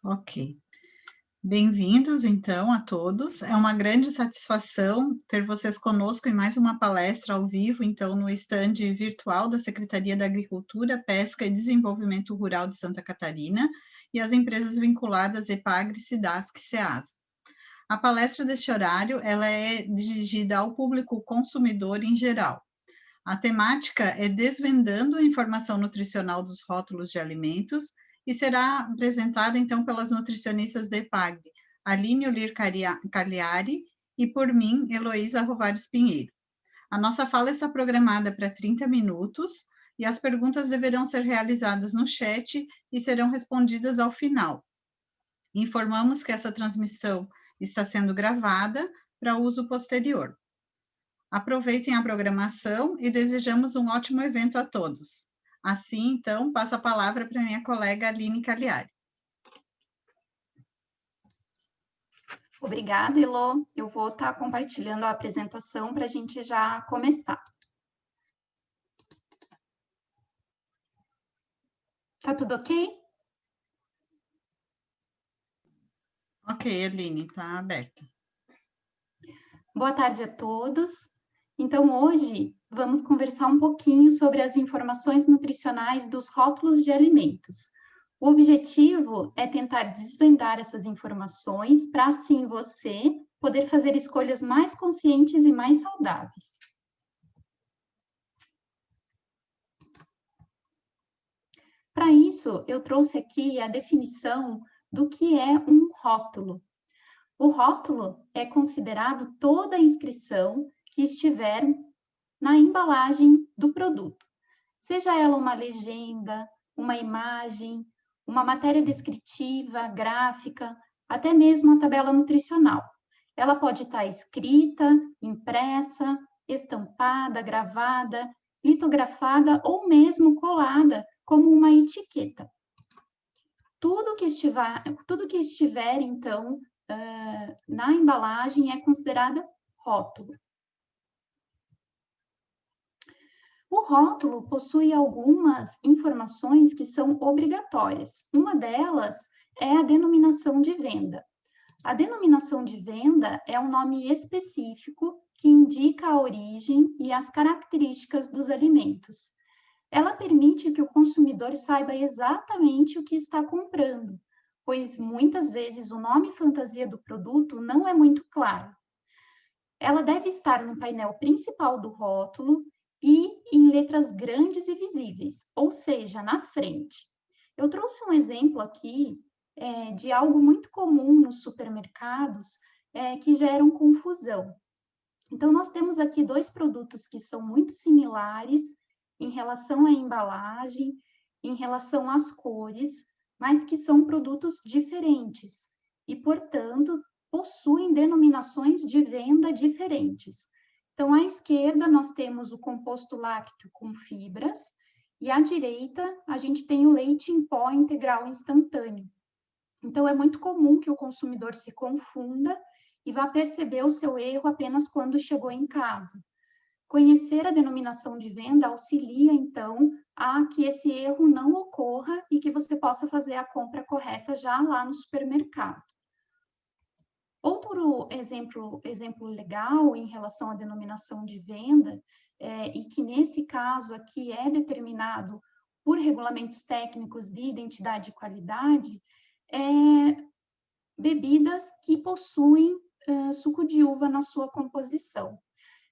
Ok. Bem-vindos, então, a todos. É uma grande satisfação ter vocês conosco em mais uma palestra ao vivo, então, no estande virtual da Secretaria da Agricultura, Pesca e Desenvolvimento Rural de Santa Catarina e as empresas vinculadas EPAGRE, SIDASC e SEASA. A palestra deste horário, ela é dirigida ao público consumidor em geral. A temática é desvendando a informação nutricional dos rótulos de alimentos e será apresentada, então, pelas nutricionistas da EPAGRE, Aline Olir Cagliari e, por mim, Heloísa Rovares Pinheiro. A nossa fala está programada para 30 minutos e as perguntas deverão ser realizadas no chat e serão respondidas ao final. Informamos que essa transmissão está sendo gravada para uso posterior. Aproveitem a programação e desejamos um ótimo evento a todos. Assim, então, passo a palavra para minha colega Aline Cagliari. Obrigada, Elô. Eu vou estar compartilhando a apresentação para a gente já começar. Tá tudo ok? Ok, Aline, está aberta. Boa tarde a todos. Então, hoje, vamos conversar um pouquinho sobre as informações nutricionais dos rótulos de alimentos. O objetivo é tentar desvendar essas informações para, assim, você poder fazer escolhas mais conscientes e mais saudáveis. Para isso, eu trouxe aqui a definição do que é um rótulo. O rótulo é considerado toda a inscrição que estiver na embalagem do produto, seja ela uma legenda, uma imagem, uma matéria descritiva, gráfica, até mesmo a tabela nutricional. Ela pode estar escrita, impressa, estampada, gravada, litografada ou mesmo colada como uma etiqueta. Tudo que estiver então, na embalagem é considerada rótulo. O rótulo possui algumas informações que são obrigatórias. Uma delas é a denominação de venda. A denominação de venda é um nome específico que indica a origem e as características dos alimentos. Ela permite que o consumidor saiba exatamente o que está comprando, pois muitas vezes o nome fantasia do produto não é muito claro. Ela deve estar no painel principal do rótulo e em letras grandes e visíveis, ou seja, na frente. Eu trouxe um exemplo aqui de algo muito comum nos supermercados que geram confusão. Então, nós temos aqui dois produtos que são muito similares em relação à embalagem, em relação às cores, mas que são produtos diferentes e, portanto, possuem denominações de venda diferentes. Então, à esquerda, nós temos o composto lácteo com fibras, e à direita, a gente tem o leite em pó integral instantâneo. Então, é muito comum que o consumidor se confunda e vá perceber o seu erro apenas quando chegou em casa. Conhecer a denominação de venda auxilia, então, a que esse erro não ocorra e que você possa fazer a compra correta já lá no supermercado. Outro exemplo legal em relação à denominação de venda, e que nesse caso aqui é determinado por regulamentos técnicos de identidade e qualidade, é bebidas que possuem suco de uva na sua composição.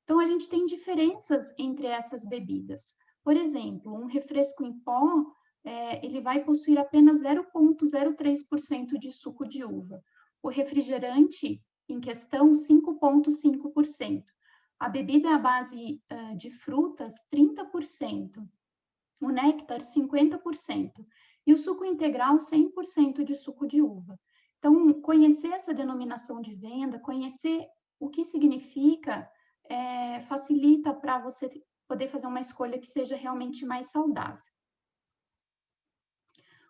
Então, a gente tem diferenças entre essas bebidas. Por exemplo, um refresco em pó, ele vai possuir apenas 0,03% de suco de uva. O refrigerante em questão, 5,5%. A bebida à base de frutas, 30%. O néctar, 50%. E o suco integral, 100% de suco de uva. Então, conhecer essa denominação de venda, conhecer o que significa, facilita para você poder fazer uma escolha que seja realmente mais saudável.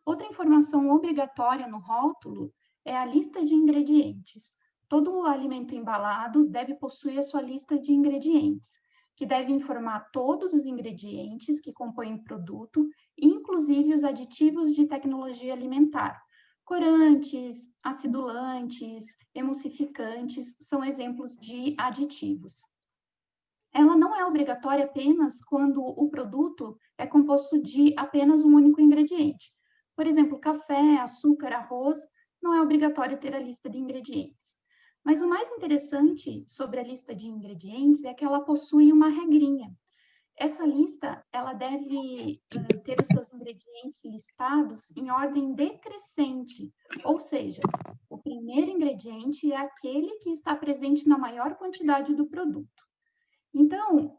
Outra informação obrigatória no rótulo é a lista de ingredientes. Todo alimento embalado deve possuir a sua lista de ingredientes, que deve informar todos os ingredientes que compõem o produto, inclusive os aditivos de tecnologia alimentar, Corantes, acidulantes, emulsificantes são exemplos de aditivos. Ela não é obrigatória apenas quando o produto é composto de apenas um único ingrediente. Por exemplo, café, açúcar, arroz, não é obrigatório ter a lista de ingredientes. Mas o mais interessante sobre a lista de ingredientes é que ela possui uma regrinha. Essa lista, ela deve ter os seus ingredientes listados em ordem decrescente, ou seja, o primeiro ingrediente é aquele que está presente na maior quantidade do produto. Então,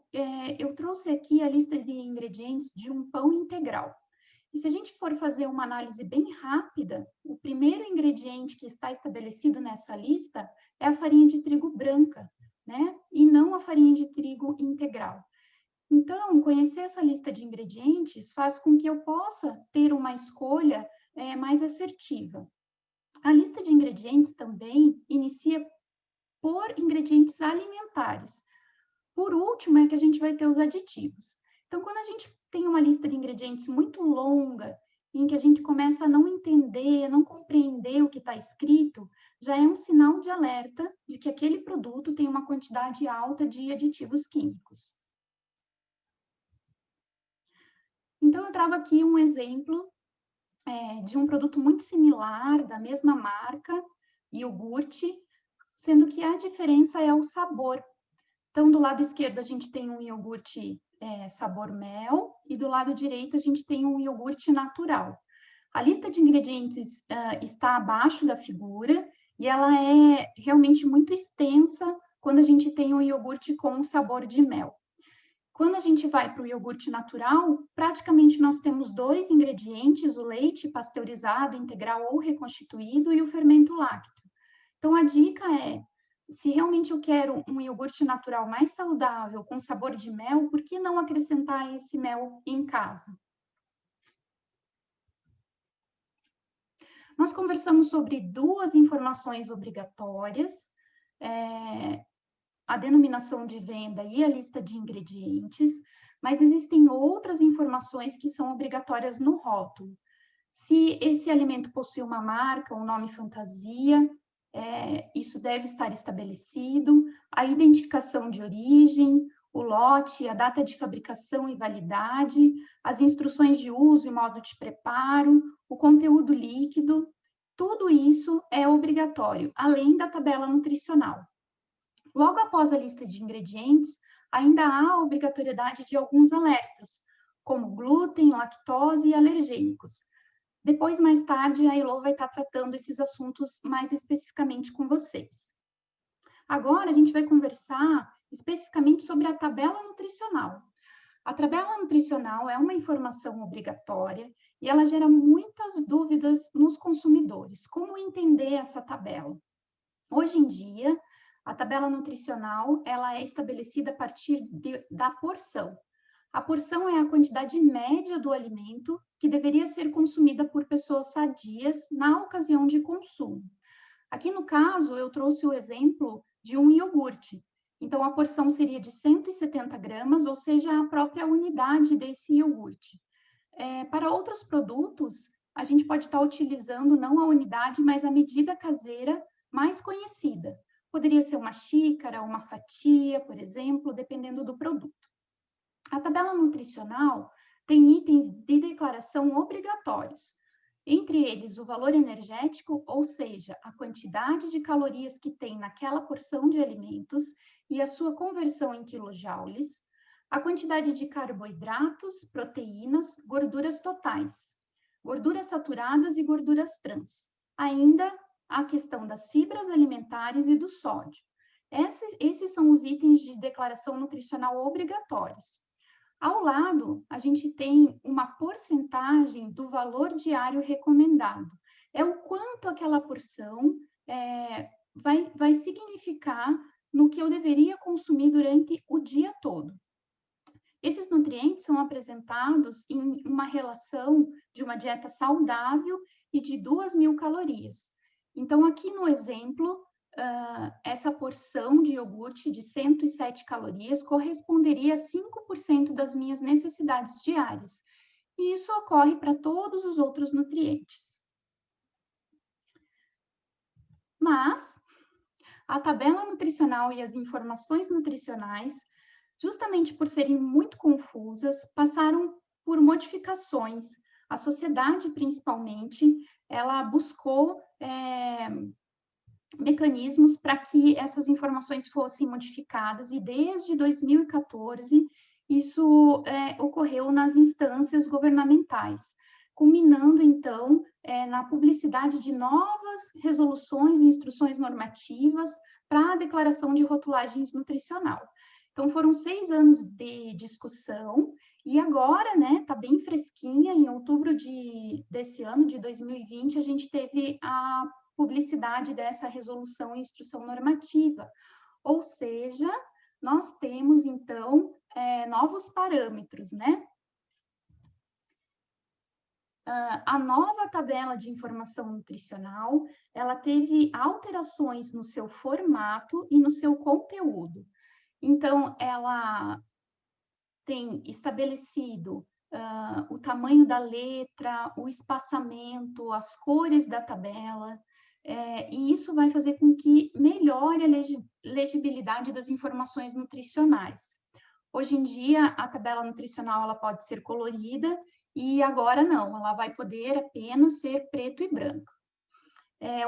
eu trouxe aqui a lista de ingredientes de um pão integral. E se a gente for fazer uma análise bem rápida, o primeiro ingrediente que está estabelecido nessa lista é a farinha de trigo branca, né? E não a farinha de trigo integral. Então, conhecer essa lista de ingredientes faz com que eu possa ter uma escolha mais assertiva. A lista de ingredientes também inicia por ingredientes alimentares. Por último, é que a gente vai ter os aditivos. Então, quando a gente tem uma lista de ingredientes muito longa, em que a gente começa a não entender, a não compreender o que está escrito, já é um sinal de alerta de que aquele produto tem uma quantidade alta de aditivos químicos. Então, eu trago aqui um exemplo de um produto muito similar, da mesma marca, iogurte, sendo que a diferença é o sabor. Então, do lado esquerdo, a gente tem um iogurte sabor mel, e do lado direito, a gente tem um iogurte natural. A lista de ingredientes está abaixo da figura, e ela é realmente muito extensa quando a gente tem um iogurte com sabor de mel. Quando a gente vai para o iogurte natural, praticamente nós temos dois ingredientes, o leite pasteurizado, integral ou reconstituído, e o fermento lácteo. Então, a dica é, se realmente eu quero um iogurte natural mais saudável, com sabor de mel, por que não acrescentar esse mel em casa? Nós conversamos sobre duas informações obrigatórias, a denominação de venda e a lista de ingredientes, mas existem outras informações que são obrigatórias no rótulo. Se esse alimento possui uma marca, um nome fantasia, isso deve estar estabelecido, a identificação de origem, o lote, a data de fabricação e validade, as instruções de uso e modo de preparo, o conteúdo líquido, tudo isso é obrigatório, além da tabela nutricional. Logo após a lista de ingredientes, ainda há a obrigatoriedade de alguns alertas, como glúten, lactose e alergênicos. Depois, mais tarde, a Elô vai estar tratando esses assuntos mais especificamente com vocês. Agora, a gente vai conversar especificamente sobre a tabela nutricional. A tabela nutricional é uma informação obrigatória e ela gera muitas dúvidas nos consumidores. Como entender essa tabela? Hoje em dia, a tabela nutricional ela é estabelecida a partir da porção. A porção é a quantidade média do alimento que deveria ser consumida por pessoas sadias na ocasião de consumo. Aqui no caso, eu trouxe o exemplo de um iogurte. Então, a porção seria de 170 gramas, ou seja, a própria unidade desse iogurte. Para outros produtos, a gente pode estar utilizando não a unidade, mas a medida caseira mais conhecida. Poderia ser uma xícara, uma fatia, por exemplo, dependendo do produto. A tabela nutricional tem itens de declaração obrigatórios, entre eles o valor energético, ou seja, a quantidade de calorias que tem naquela porção de alimentos e a sua conversão em quilojoules, a quantidade de carboidratos, proteínas, gorduras totais, gorduras saturadas e gorduras trans. Ainda a questão das fibras alimentares e do sódio. Esses são os itens de declaração nutricional obrigatórios. Ao lado, a gente tem uma porcentagem do valor diário recomendado. É o quanto aquela porção vai significar no que eu deveria consumir durante o dia todo. Esses nutrientes são apresentados em uma relação de uma dieta saudável e de 2.000 calorias. Então, aqui no exemplo, essa porção de iogurte de 107 calorias corresponderia a 5% das minhas necessidades diárias. E isso ocorre para todos os outros nutrientes. Mas a tabela nutricional e as informações nutricionais, justamente por serem muito confusas, passaram por modificações. A sociedade, principalmente, ela buscou mecanismos para que essas informações fossem modificadas, e desde 2014 isso ocorreu nas instâncias governamentais, culminando, então, na publicidade de novas resoluções e instruções normativas para a declaração de rotulagens nutricional. Então, foram 6 anos de discussão, e agora, né, está bem fresquinha, em outubro desse ano, de 2020, a gente teve a publicidade dessa resolução e instrução normativa, ou seja, nós temos, então, novos parâmetros, né? A nova tabela de informação nutricional, ela teve alterações no seu formato e no seu conteúdo. Então, ela tem estabelecido o tamanho da letra, o espaçamento, as cores da tabela, e isso vai fazer com que melhore a legibilidade das informações nutricionais. Hoje em dia, a tabela nutricional ela pode ser colorida, e agora não, ela vai poder apenas ser preto e branco.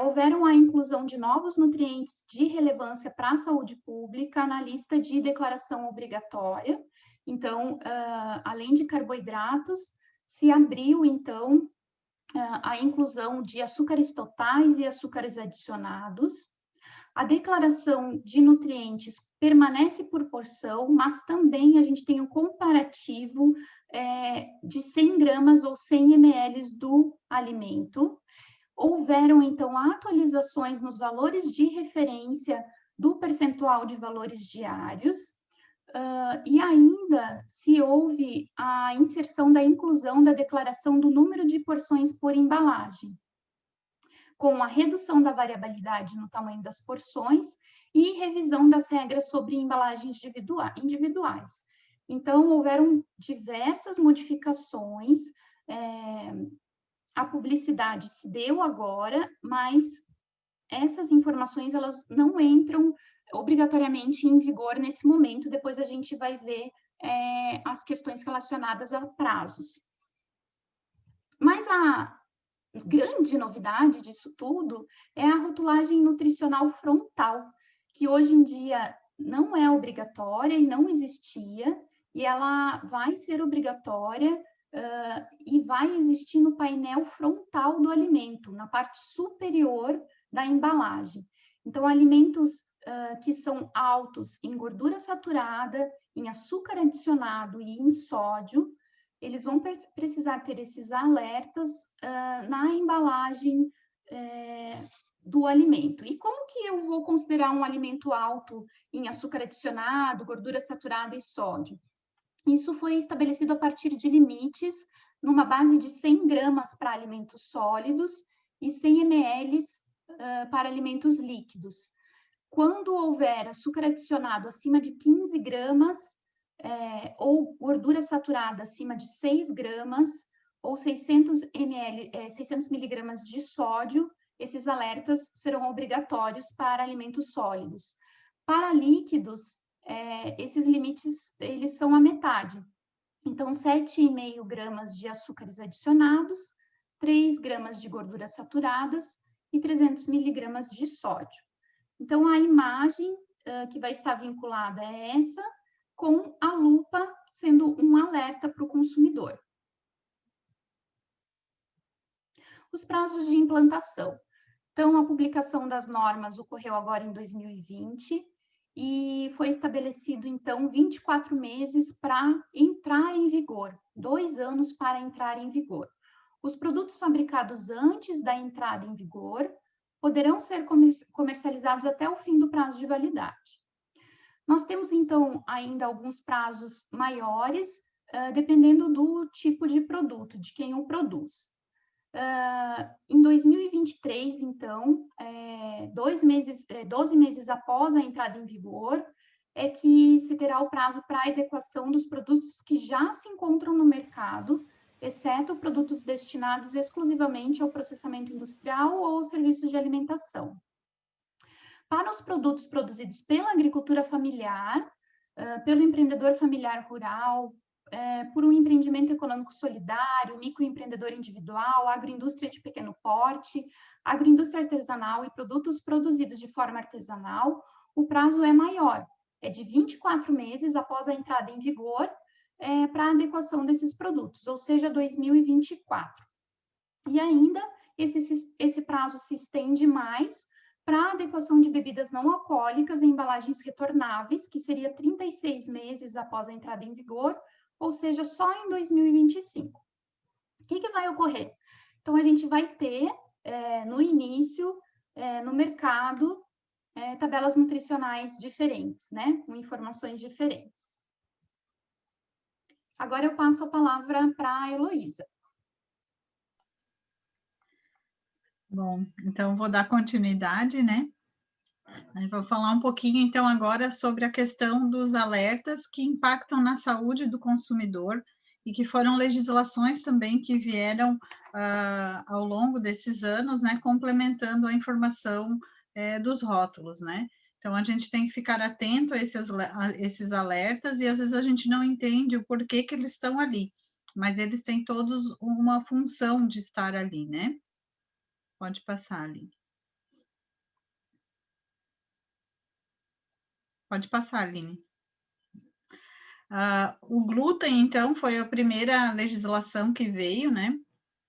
Houveram a inclusão de novos nutrientes de relevância para a saúde pública na lista de declaração obrigatória. Então, além de carboidratos, se abriu, então, a inclusão de açúcares totais e açúcares adicionados. A declaração de nutrientes permanece por porção, mas também a gente tem um comparativo de 100 gramas ou 100 ml do alimento. Houveram, então, atualizações nos valores de referência do percentual de valores diários, e ainda se houve a inserção da inclusão da declaração do número de porções por embalagem, com a redução da variabilidade no tamanho das porções e revisão das regras sobre embalagens individuais. Então, houveram diversas modificações, a publicidade se deu agora, mas essas informações elas não entram obrigatoriamente em vigor nesse momento, depois a gente vai ver as questões relacionadas a prazos. Mas a grande novidade disso tudo é a rotulagem nutricional frontal, que hoje em dia não é obrigatória e não existia, e ela vai ser obrigatória e vai existir no painel frontal do alimento, na parte superior da embalagem. Então, alimentos que são altos em gordura saturada, em açúcar adicionado e em sódio, eles vão precisar ter esses alertas na embalagem do alimento. E como que eu vou considerar um alimento alto em açúcar adicionado, gordura saturada e sódio? Isso foi estabelecido a partir de limites numa base de 100 gramas para alimentos sólidos e 100 ml para alimentos líquidos. Quando houver açúcar adicionado acima de 15 gramas, ou gordura saturada acima de 6 gramas, ou 600 miligramas de sódio, esses alertas serão obrigatórios para alimentos sólidos. Para líquidos, esses limites eles são a metade. Então, 7,5 gramas de açúcares adicionados, 3 gramas de gorduras saturadas e 300 miligramas de sódio. Então, a imagem que vai estar vinculada é essa, com a lupa sendo um alerta para o consumidor. Os prazos de implantação. Então, a publicação das normas ocorreu agora em 2020 e foi estabelecido, então, 24 meses para entrar em vigor, 2 anos para entrar em vigor. Os produtos fabricados antes da entrada em vigor poderão ser comercializados até o fim do prazo de validade. Nós temos, então, ainda alguns prazos maiores, dependendo do tipo de produto, de quem o produz. Em 2023, então, 12 meses após a entrada em vigor, é que se terá o prazo para a adequação dos produtos que já se encontram no mercado, exceto produtos destinados exclusivamente ao processamento industrial ou serviços de alimentação. Para os produtos produzidos pela agricultura familiar, pelo empreendedor familiar rural, por um empreendimento econômico solidário, microempreendedor individual, agroindústria de pequeno porte, agroindústria artesanal e produtos produzidos de forma artesanal, o prazo é maior, é de 24 meses após a entrada em vigor, para a adequação desses produtos, ou seja, 2024. E ainda, esse prazo se estende mais para a adequação de bebidas não alcoólicas em embalagens retornáveis, que seria 36 meses após a entrada em vigor, ou seja, só em 2025. O que vai ocorrer? Então, a gente vai ter, no início, no mercado, tabelas nutricionais diferentes, né? Com informações diferentes. Agora eu passo a palavra para a Heloísa. Bom, então vou dar continuidade, né? Eu vou falar um pouquinho, então, agora sobre a questão dos alertas que impactam na saúde do consumidor e que foram legislações também que vieram ao longo desses anos, né, complementando a informação dos rótulos, né? Então, a gente tem que ficar atento a esses alertas e, às vezes, a gente não entende o porquê que eles estão ali, mas eles têm todos uma função de estar ali, né? Pode passar, Aline. Pode passar, Aline. O glúten, então, foi a primeira legislação que veio, né?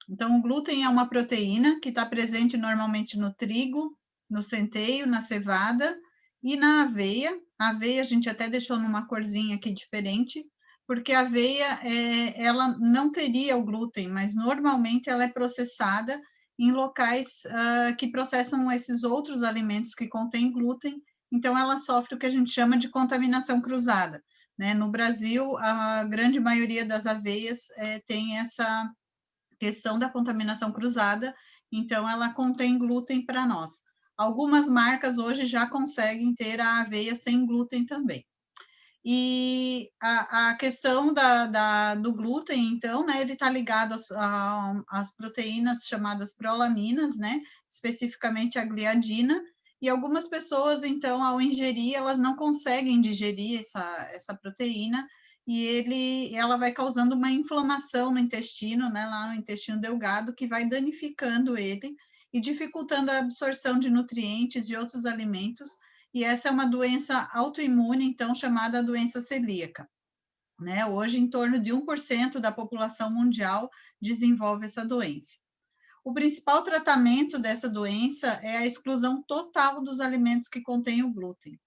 Então, o glúten é uma proteína que está presente normalmente no trigo, no centeio, na cevada e na aveia. A aveia a gente até deixou numa corzinha aqui diferente, porque a aveia, ela não teria o glúten, mas normalmente ela é processada em locais que processam esses outros alimentos que contêm glúten, então ela sofre o que a gente chama de contaminação cruzada, né? No Brasil, a grande maioria das aveias tem essa questão da contaminação cruzada, então ela contém glúten para nós. Algumas marcas hoje já conseguem ter a aveia sem glúten também. E a questão do glúten, então, né, ele está ligado às proteínas chamadas prolaminas, né, especificamente a gliadina, e algumas pessoas, então, ao ingerir, elas não conseguem digerir essa proteína, e ela vai causando uma inflamação no intestino, né, lá no intestino delgado, que vai danificando ele e dificultando a absorção de nutrientes de outros alimentos, e essa é uma doença autoimune, então, chamada doença celíaca. Né? Hoje, em torno de 1% da população mundial desenvolve essa doença. O principal tratamento dessa doença é a exclusão total dos alimentos que contêm o glúten.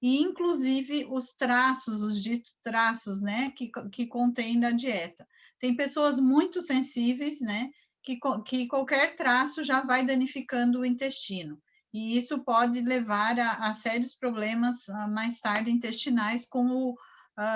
E, inclusive, os traços, os ditos traços, né, que contém na dieta. Tem pessoas muito sensíveis, né, que qualquer traço já vai danificando o intestino. E isso pode levar a sérios problemas mais tarde intestinais, como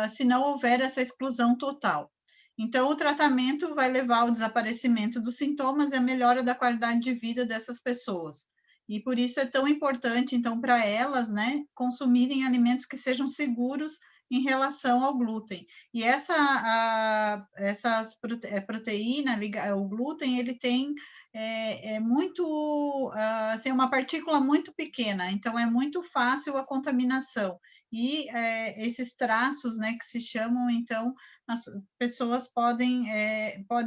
se não houver essa exclusão total. Então, o tratamento vai levar ao desaparecimento dos sintomas e à melhora da qualidade de vida dessas pessoas. E por isso é tão importante, então, para elas, né, consumirem alimentos que sejam seguros em relação ao glúten. E essas proteínas, o glúten, ele tem muito, assim, uma partícula muito pequena, então é muito fácil a contaminação. E esses traços, né, que se chamam, então, as pessoas podem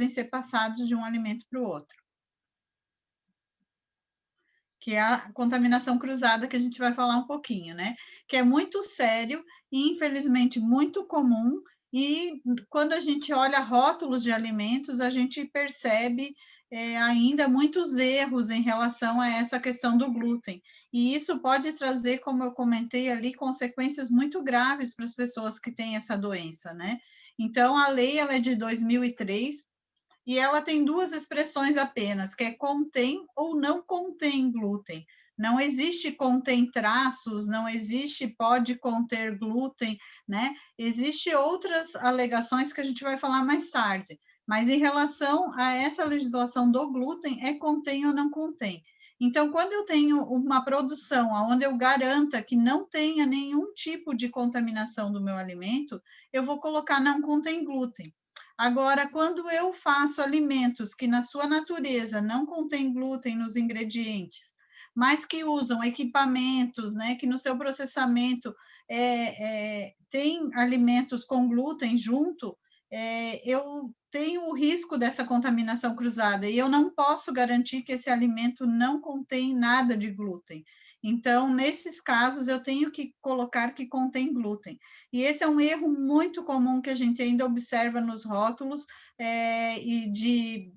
ser passados de um alimento para o outro, que é a contaminação cruzada, que a gente vai falar um pouquinho, né? Que é muito sério e, infelizmente, muito comum, e quando a gente olha rótulos de alimentos, a gente percebe ainda muitos erros em relação a essa questão do glúten, e isso pode trazer, como eu comentei ali, consequências muito graves para as pessoas que têm essa doença, né? Então, a lei ela é de 2003, e ela tem duas expressões apenas, que é contém ou não contém glúten. Não existe contém traços, não existe pode conter glúten, né? Existem outras alegações que a gente vai falar mais tarde, mas em relação a essa legislação do glúten, é contém ou não contém. Então, quando eu tenho uma produção onde eu garanta que não tenha nenhum tipo de contaminação do meu alimento, eu vou colocar não contém glúten. Agora, quando eu faço alimentos que na sua natureza não contém glúten nos ingredientes, mas que usam equipamentos, né, que no seu processamento tem alimentos com glúten junto, eu tenho o risco dessa contaminação cruzada e eu não posso garantir que esse alimento não contém nada de glúten. Então, nesses casos, eu tenho que colocar que contém glúten. E esse é um erro muito comum que a gente ainda observa nos rótulos e de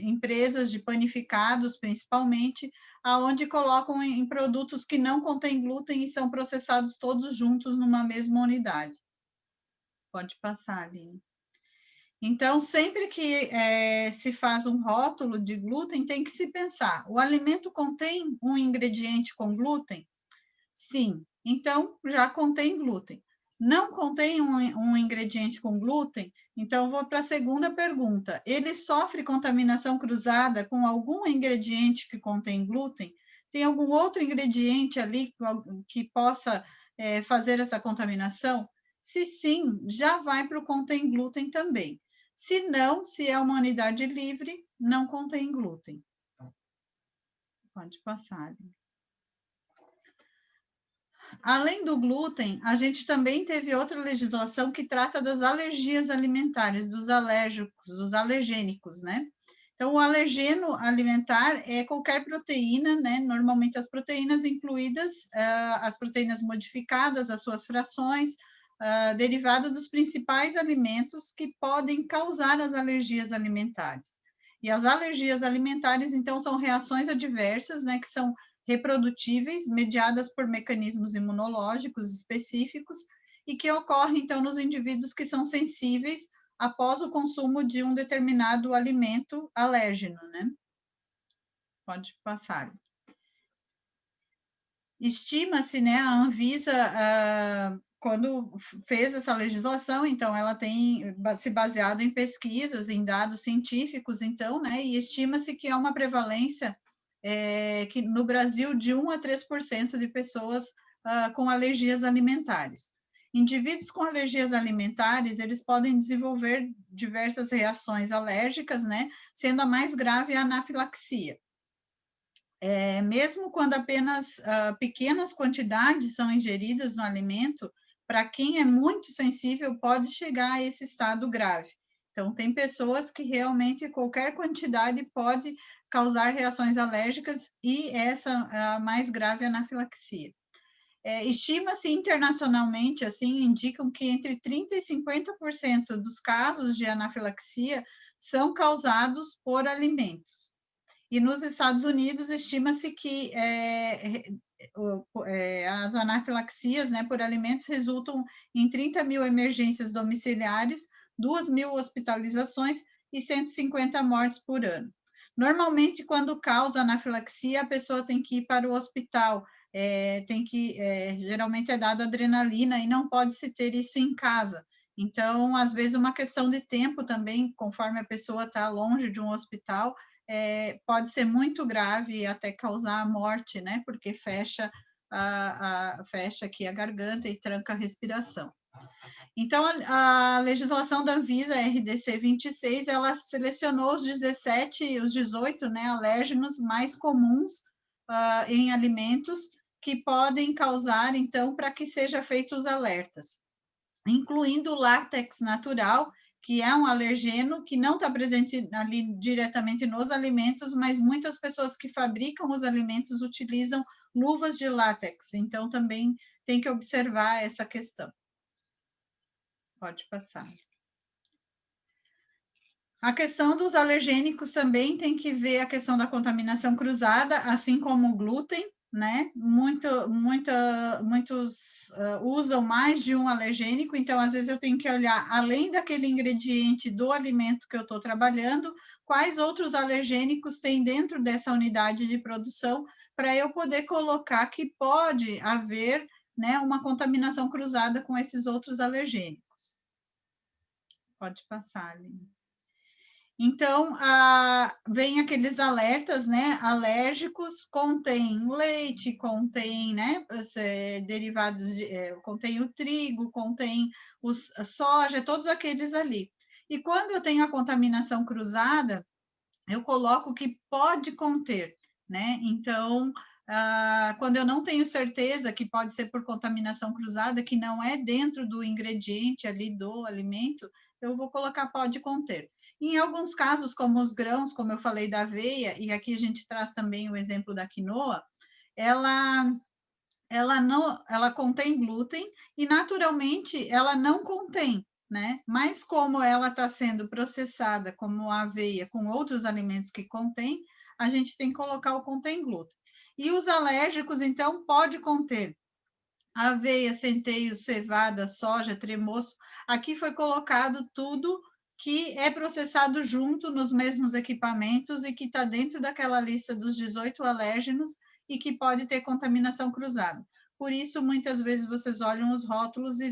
empresas de panificados, principalmente, aonde colocam em produtos que não contêm glúten e são processados todos juntos numa mesma unidade. Pode passar, Aline. Então, sempre que se faz um rótulo de glúten, tem que se pensar, o alimento contém um ingrediente com glúten? Sim, então já contém glúten. Não contém um ingrediente com glúten? Então, vou para a segunda pergunta. Ele sofre contaminação cruzada com algum ingrediente que contém glúten? Tem algum outro ingrediente ali que possa fazer essa contaminação? Se sim, já vai para o contém glúten também. Se não, se é uma unidade livre, não contém glúten. Pode passar. Além do glúten, a gente também teve outra legislação que trata das alergias alimentares, dos alérgicos, dos alergênicos, né? Então, o alergeno alimentar é qualquer proteína, né? Normalmente as proteínas incluídas, as proteínas modificadas, as suas frações, derivadas dos principais alimentos que podem causar as alergias alimentares. E as alergias alimentares, então, são reações adversas, né? Que são reprodutíveis, mediadas por mecanismos imunológicos específicos e que ocorrem, então, nos indivíduos que são sensíveis após o consumo de um determinado alimento alérgeno, né? Pode passar. Estima-se, né, a Anvisa, quando fez essa legislação, então, ela tem se baseado em pesquisas, em dados científicos, então, né, e estima-se que há uma prevalência que no Brasil de 1 a 3% de pessoas com alergias alimentares. Indivíduos com alergias alimentares, eles podem desenvolver diversas reações alérgicas, né, sendo a mais grave a anafilaxia. Mesmo quando apenas pequenas quantidades são ingeridas no alimento, para quem é muito sensível, pode chegar a esse estado grave. Então, tem pessoas que realmente qualquer quantidade pode causar reações alérgicas e essa a mais grave anafilaxia. Estima-se internacionalmente, assim, indicam que entre 30% e 50% dos casos de anafilaxia são causados por alimentos. E nos Estados Unidos, estima-se que as anafilaxias, né, por alimentos resultam em 30 mil emergências domiciliares, 2 mil hospitalizações e 150 mortes por ano. Normalmente, quando causa anafilaxia, a pessoa tem que ir para o hospital, geralmente é dado adrenalina e não pode se ter isso em casa. Então, às vezes, uma questão de tempo também, conforme a pessoa está longe de um hospital, pode ser muito grave e até causar a morte, né? Porque fecha aqui a garganta e tranca a respiração. Então, a legislação da Anvisa, RDC 26, ela selecionou os 18, né, alérgenos mais comuns em alimentos que podem causar, então, para que sejam feitos os alertas, incluindo o látex natural, que é um alergeno que não está presente ali diretamente nos alimentos, mas muitas pessoas que fabricam os alimentos utilizam luvas de látex, então também tem que observar essa questão. Pode passar. A questão dos alergênicos também tem que ver a questão da contaminação cruzada, assim como o glúten, né? Muitos usam mais de um alergênico, então, às vezes, eu tenho que olhar, além daquele ingrediente do alimento que eu estou trabalhando, quais outros alergênicos tem dentro dessa unidade de produção, para eu poder colocar que pode haver, né, uma contaminação cruzada com esses outros alergênicos. Pode passar, Aline. Então, vem aqueles alertas, né, alérgicos, contém leite, contém, né, derivados, contém o trigo, contém a soja, todos aqueles ali. E quando eu tenho a contaminação cruzada, eu coloco que pode conter, né, então, Quando eu não tenho certeza que pode ser por contaminação cruzada, que não é dentro do ingrediente ali do alimento, eu vou colocar pode conter. Em alguns casos, como os grãos, como eu falei da aveia, e aqui a gente traz também o exemplo da quinoa, ela contém glúten e naturalmente ela não contém, né? Mas como ela está sendo processada como a aveia com outros alimentos que contém, a gente tem que colocar o contém glúten. E os alérgicos, então, pode conter aveia, centeio, cevada, soja, tremoço. Aqui foi colocado tudo que é processado junto nos mesmos equipamentos e que está dentro daquela lista dos 18 alérgenos e que pode ter contaminação cruzada. Por isso, muitas vezes vocês olham os rótulos e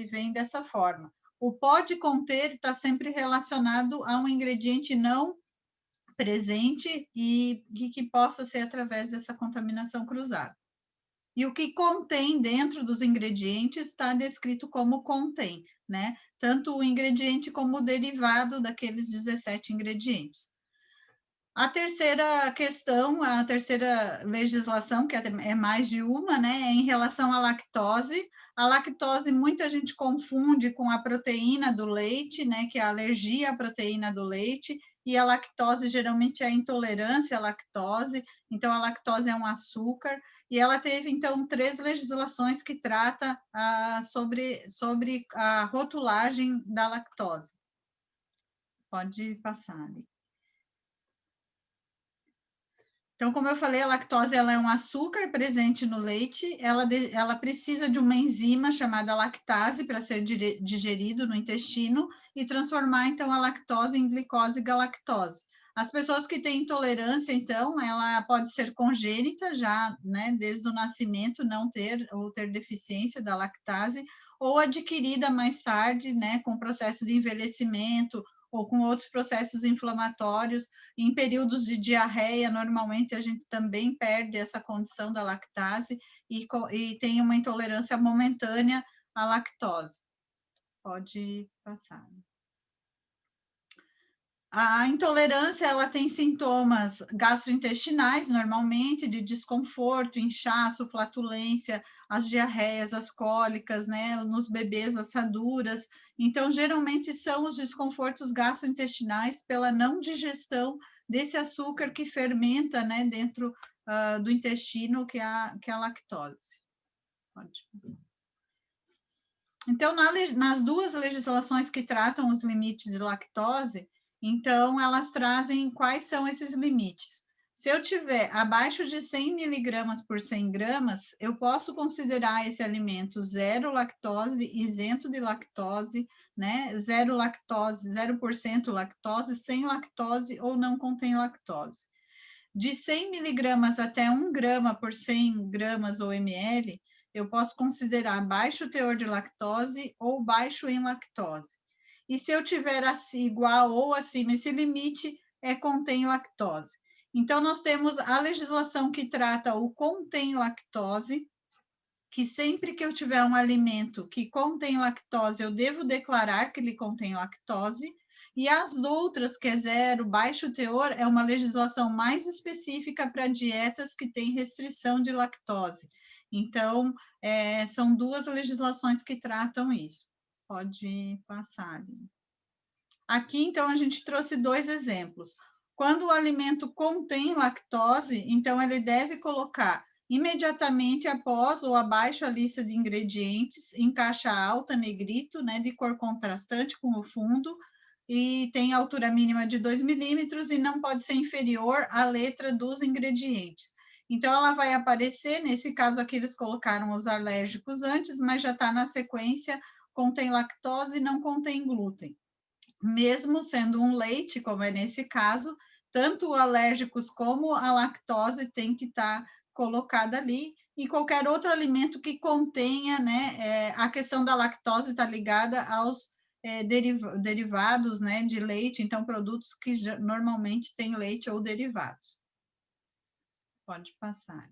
veem dessa forma. O pode conter está sempre relacionado a um ingrediente não presente e que possa ser através dessa contaminação cruzada. E o que contém dentro dos ingredientes está descrito como contém, né? Tanto o ingrediente como o derivado daqueles 17 ingredientes. A terceira questão, a terceira legislação, que é mais de uma, né, é em relação à lactose. A lactose muita gente confunde com a proteína do leite, né, que é a alergia à proteína do leite, e a lactose geralmente é a intolerância à lactose, então a lactose é um açúcar, e ela teve, então, 3 legislações que tratam sobre a rotulagem da lactose. Pode passar ali. Então, como eu falei, a lactose ela é um açúcar presente no leite, ela precisa de uma enzima chamada lactase para ser digerido no intestino e transformar, então, a lactose em glicose e galactose. As pessoas que têm intolerância, então, ela pode ser congênita já, né, desde o nascimento, não ter ou ter deficiência da lactase, ou adquirida mais tarde, né, com o processo de envelhecimento ou com outros processos inflamatórios. Em períodos de diarreia, normalmente a gente também perde essa condição da lactase e tem uma intolerância momentânea à lactose. Pode passar. A intolerância, ela tem sintomas gastrointestinais, normalmente, de desconforto, inchaço, flatulência, as diarreias, as cólicas, né? Nos bebês, assaduras. Então, geralmente, são os desconfortos gastrointestinais pela não digestão desse açúcar que fermenta, né? Dentro do intestino, que é a lactose. Pode passar. Então, nas 2 legislações que tratam os limites de lactose, então, elas trazem quais são esses limites. Se eu tiver abaixo de 100 miligramas por 100 gramas, eu posso considerar esse alimento zero lactose, isento de lactose, né? Zero lactose, 0% lactose, sem lactose ou não contém lactose. De 100 miligramas até 1 grama por 100 gramas ou ml, eu posso considerar baixo teor de lactose ou baixo em lactose. E se eu tiver assim, igual ou acima esse limite, contém lactose. Então, nós temos a legislação que trata o contém lactose, que sempre que eu tiver um alimento que contém lactose, eu devo declarar que ele contém lactose, e as outras, que é zero, baixo teor, é uma legislação mais específica para dietas que têm restrição de lactose. Então, são 2 legislações que tratam isso. Pode passar. Aqui, então, a gente trouxe 2 exemplos. Quando o alimento contém lactose, então ele deve colocar imediatamente após ou abaixo a lista de ingredientes, em caixa alta, negrito, né, de cor contrastante com o fundo, e tem altura mínima de 2 milímetros e não pode ser inferior à letra dos ingredientes. Então, ela vai aparecer, nesse caso aqui eles colocaram os alérgicos antes, mas já está na sequência, contém lactose e não contém glúten. Mesmo sendo um leite, como é nesse caso, tanto alérgicos como a lactose tem que estar colocada ali, e qualquer outro alimento que contenha, né, a questão da lactose está ligada aos derivados, né, de leite, então produtos que normalmente têm leite ou derivados. Pode passar.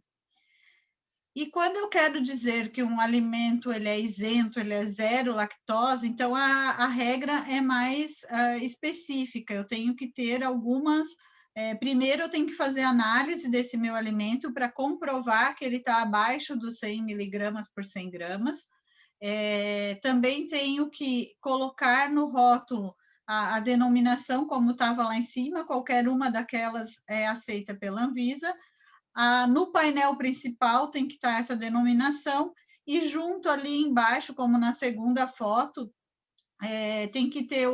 E quando eu quero dizer que um alimento ele é isento, ele é zero lactose, então a regra é mais específica. Eu tenho que ter algumas Primeiro eu tenho que fazer análise desse meu alimento para comprovar que ele está abaixo dos 100 miligramas por 100 gramas. Também tenho que colocar no rótulo a denominação, como estava lá em cima, qualquer uma daquelas é aceita pela Anvisa. No painel principal tem que estar essa denominação, e junto ali embaixo, como na segunda foto, tem que ter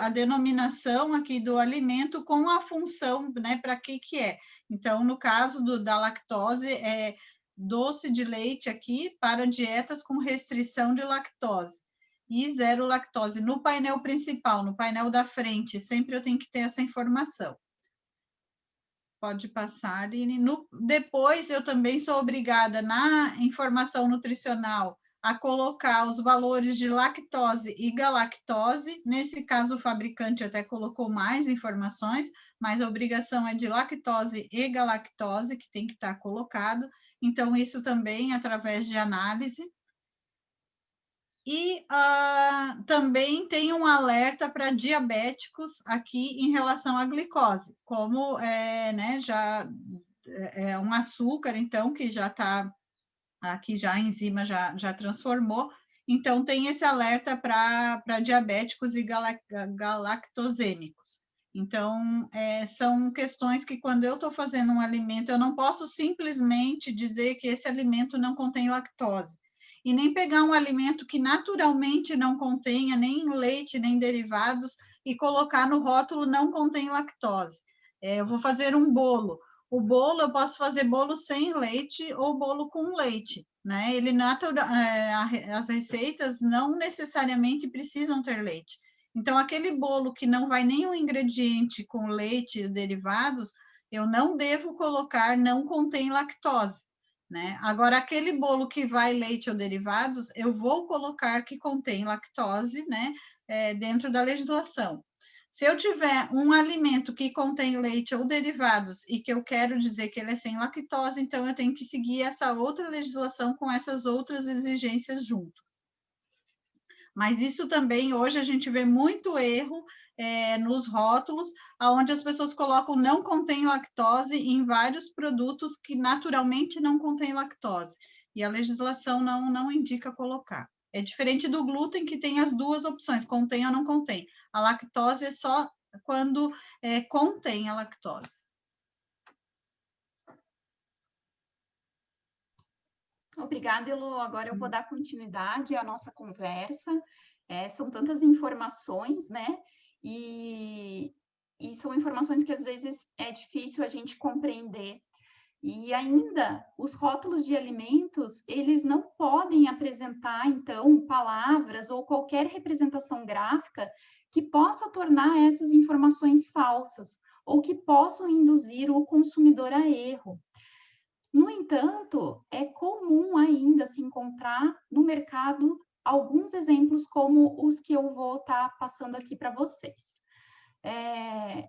a denominação aqui do alimento com a função, né, para que é. Então, no caso da lactose, é doce de leite aqui para dietas com restrição de lactose e zero lactose. No painel principal, no painel da frente, sempre eu tenho que ter essa informação. Pode passar, Aline. Depois, eu também sou obrigada, na informação nutricional, a colocar os valores de lactose e galactose. Nesse caso, o fabricante até colocou mais informações, mas a obrigação é de lactose e galactose, que tem que estar colocado. Então, isso também através de análise. E também tem um alerta para diabéticos aqui em relação à glicose, como já é um açúcar, então, que já está aqui, já a enzima já transformou. Então, tem esse alerta para diabéticos e galactosêmicos. Então, são questões que, quando eu estou fazendo um alimento, eu não posso simplesmente dizer que esse alimento não contém lactose. E nem pegar um alimento que naturalmente não contenha nem leite, nem derivados, e colocar no rótulo não contém lactose. Eu vou fazer um bolo. O bolo, eu posso fazer bolo sem leite ou bolo com leite, né? As receitas não necessariamente precisam ter leite. Então, aquele bolo que não vai nenhum ingrediente com leite e derivados, eu não devo colocar, não contém lactose, né? Agora, aquele bolo que vai leite ou derivados, eu vou colocar que contém lactose, né? Dentro da legislação. Se eu tiver um alimento que contém leite ou derivados e que eu quero dizer que ele é sem lactose, então eu tenho que seguir essa outra legislação com essas outras exigências junto. Mas isso também, hoje, a gente vê muito erro nos rótulos, onde as pessoas colocam não contém lactose em vários produtos que naturalmente não contém lactose. E a legislação não indica colocar. É diferente do glúten, que tem as duas opções, contém ou não contém. A lactose é só quando contém a lactose. Obrigada, Elo. Agora eu vou dar continuidade à nossa conversa. São tantas informações, né? E são informações que às vezes é difícil a gente compreender. E ainda, os rótulos de alimentos, eles não podem apresentar, então, palavras ou qualquer representação gráfica que possa tornar essas informações falsas ou que possam induzir o consumidor a erro. No entanto, é comum ainda se encontrar no mercado alguns exemplos como os que eu vou estar passando aqui para vocês.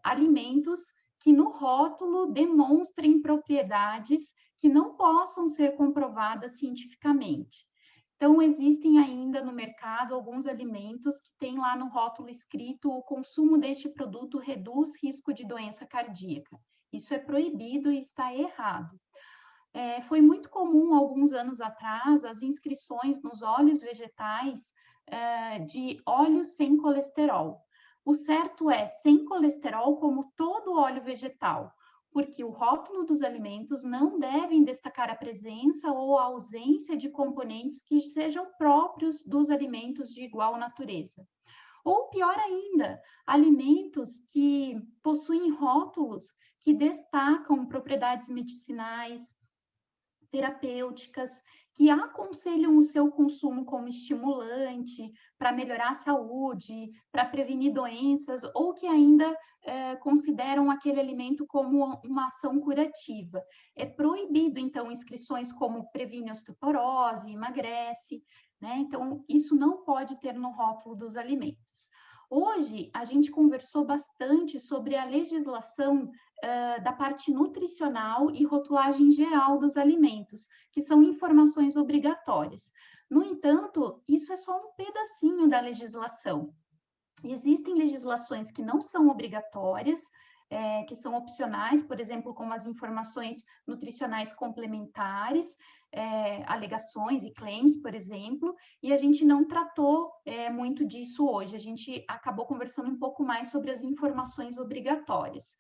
Alimentos que no rótulo demonstrem propriedades que não possam ser comprovadas cientificamente. Então, existem ainda no mercado alguns alimentos que têm lá no rótulo escrito: o consumo deste produto reduz risco de doença cardíaca. Isso é proibido e está errado. Foi muito comum, alguns anos atrás, as inscrições nos óleos vegetais de óleos sem colesterol. O certo é sem colesterol, como todo óleo vegetal, porque o rótulo dos alimentos não devem destacar a presença ou a ausência de componentes que sejam próprios dos alimentos de igual natureza. Ou pior ainda, alimentos que possuem rótulos que destacam propriedades medicinais, terapêuticas, que aconselham o seu consumo como estimulante, para melhorar a saúde, para prevenir doenças, ou que ainda consideram aquele alimento como uma ação curativa. É proibido, então, inscrições como previne osteoporose, emagrece, né? Então, isso não pode ter no rótulo dos alimentos. Hoje, a gente conversou bastante sobre a legislação da parte nutricional e rotulagem geral dos alimentos, que são informações obrigatórias. No entanto, isso é só um pedacinho da legislação. Existem legislações que não são obrigatórias, que são opcionais, por exemplo, como as informações nutricionais complementares, alegações e claims, por exemplo, e a gente não tratou muito disso hoje, a gente acabou conversando um pouco mais sobre as informações obrigatórias.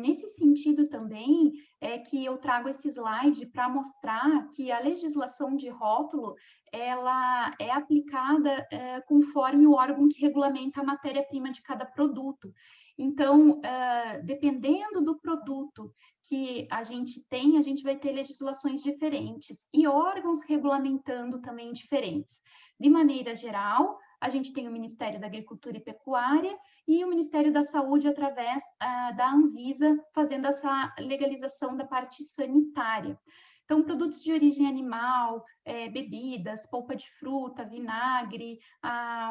Nesse sentido também, é que eu trago esse slide para mostrar que a legislação de rótulo, ela é aplicada conforme o órgão que regulamenta a matéria-prima de cada produto. Então, dependendo do produto que a gente tem, a gente vai ter legislações diferentes e órgãos regulamentando também diferentes. De maneira geral, a gente tem o Ministério da Agricultura e Pecuária e o Ministério da Saúde, através da Anvisa, fazendo essa legalização da parte sanitária. Então, produtos de origem animal, bebidas, polpa de fruta, vinagre,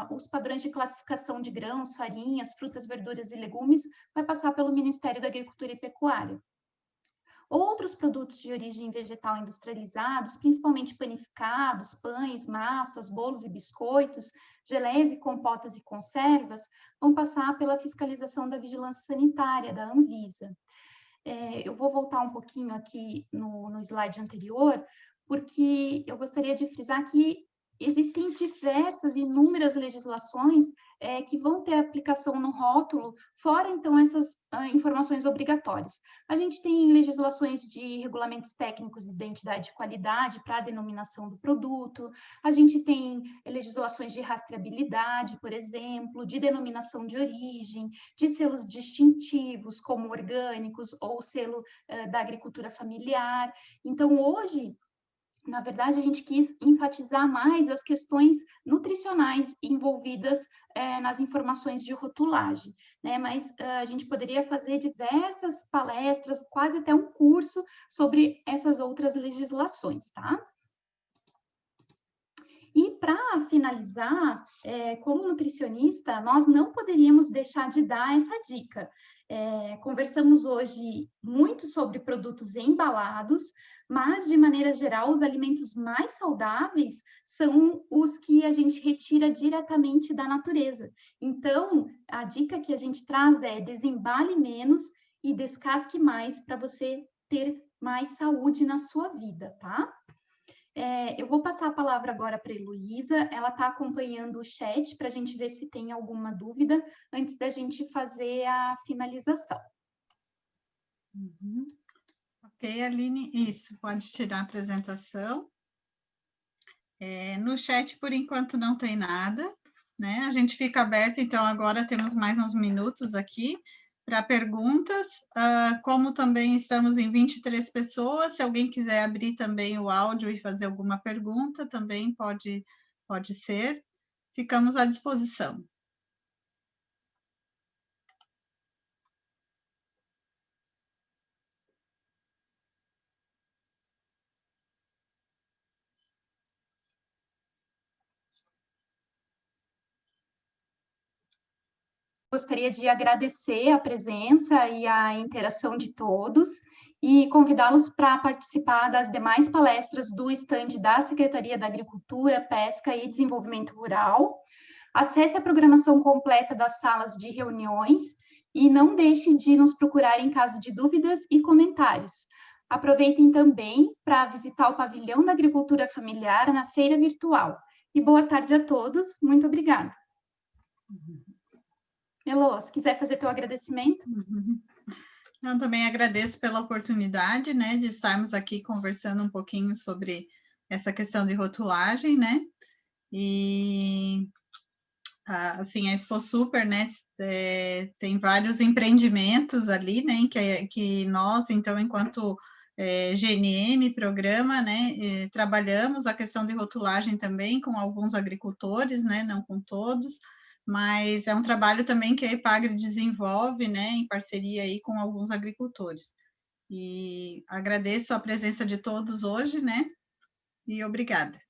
os padrões de classificação de grãos, farinhas, frutas, verduras e legumes, vai passar pelo Ministério da Agricultura e Pecuária. Outros produtos de origem vegetal industrializados, principalmente panificados, pães, massas, bolos e biscoitos, geleias e compotas e conservas, vão passar pela fiscalização da vigilância sanitária, da Anvisa. Eu vou voltar um pouquinho aqui no slide anterior, porque eu gostaria de frisar que existem diversas, inúmeras legislações que vão ter aplicação no rótulo, fora, então, essas informações obrigatórias. A gente tem legislações de regulamentos técnicos de identidade e qualidade para a denominação do produto, a gente tem legislações de rastreabilidade, por exemplo, de denominação de origem, de selos distintivos, como orgânicos ou selo da agricultura familiar. Então, hoje, na verdade, a gente quis enfatizar mais as questões nutricionais envolvidas nas informações de rotulagem, né? Mas a gente poderia fazer diversas palestras, quase até um curso sobre essas outras legislações, tá? E para finalizar, como nutricionista, nós não poderíamos deixar de dar essa dica. Conversamos hoje muito sobre produtos embalados, mas, de maneira geral, os alimentos mais saudáveis são os que a gente retira diretamente da natureza. Então, a dica que a gente traz é desembale menos e descasque mais para você ter mais saúde na sua vida, tá? Eu vou passar a palavra agora para a Heloísa, ela está acompanhando o chat para a gente ver se tem alguma dúvida antes da gente fazer a finalização. Uhum. Ok, Aline, isso, pode tirar a apresentação. No chat, por enquanto, não tem nada, né? A gente fica aberto, então agora temos mais uns minutos aqui para perguntas. Como também estamos em 23 pessoas, se alguém quiser abrir também o áudio e fazer alguma pergunta, também pode ser. Ficamos à disposição. Gostaria de agradecer a presença e a interação de todos e convidá-los para participar das demais palestras do estande da Secretaria da Agricultura, Pesca e Desenvolvimento Rural. Acesse a programação completa das salas de reuniões e não deixe de nos procurar em caso de dúvidas e comentários. Aproveitem também para visitar o pavilhão da agricultura familiar na feira virtual. E boa tarde a todos. Muito obrigada. Elô, se quiser fazer teu agradecimento. Eu também agradeço pela oportunidade, né, de estarmos aqui conversando um pouquinho sobre essa questão de rotulagem, né, e, assim, a Expo Super, né, tem vários empreendimentos ali, né, que nós, então, enquanto GNM, programa, né, trabalhamos a questão de rotulagem também com alguns agricultores, né, não com todos, mas é um trabalho também que a EPAGRE desenvolve, né, em parceria aí com alguns agricultores. E agradeço a presença de todos hoje, né, e obrigada.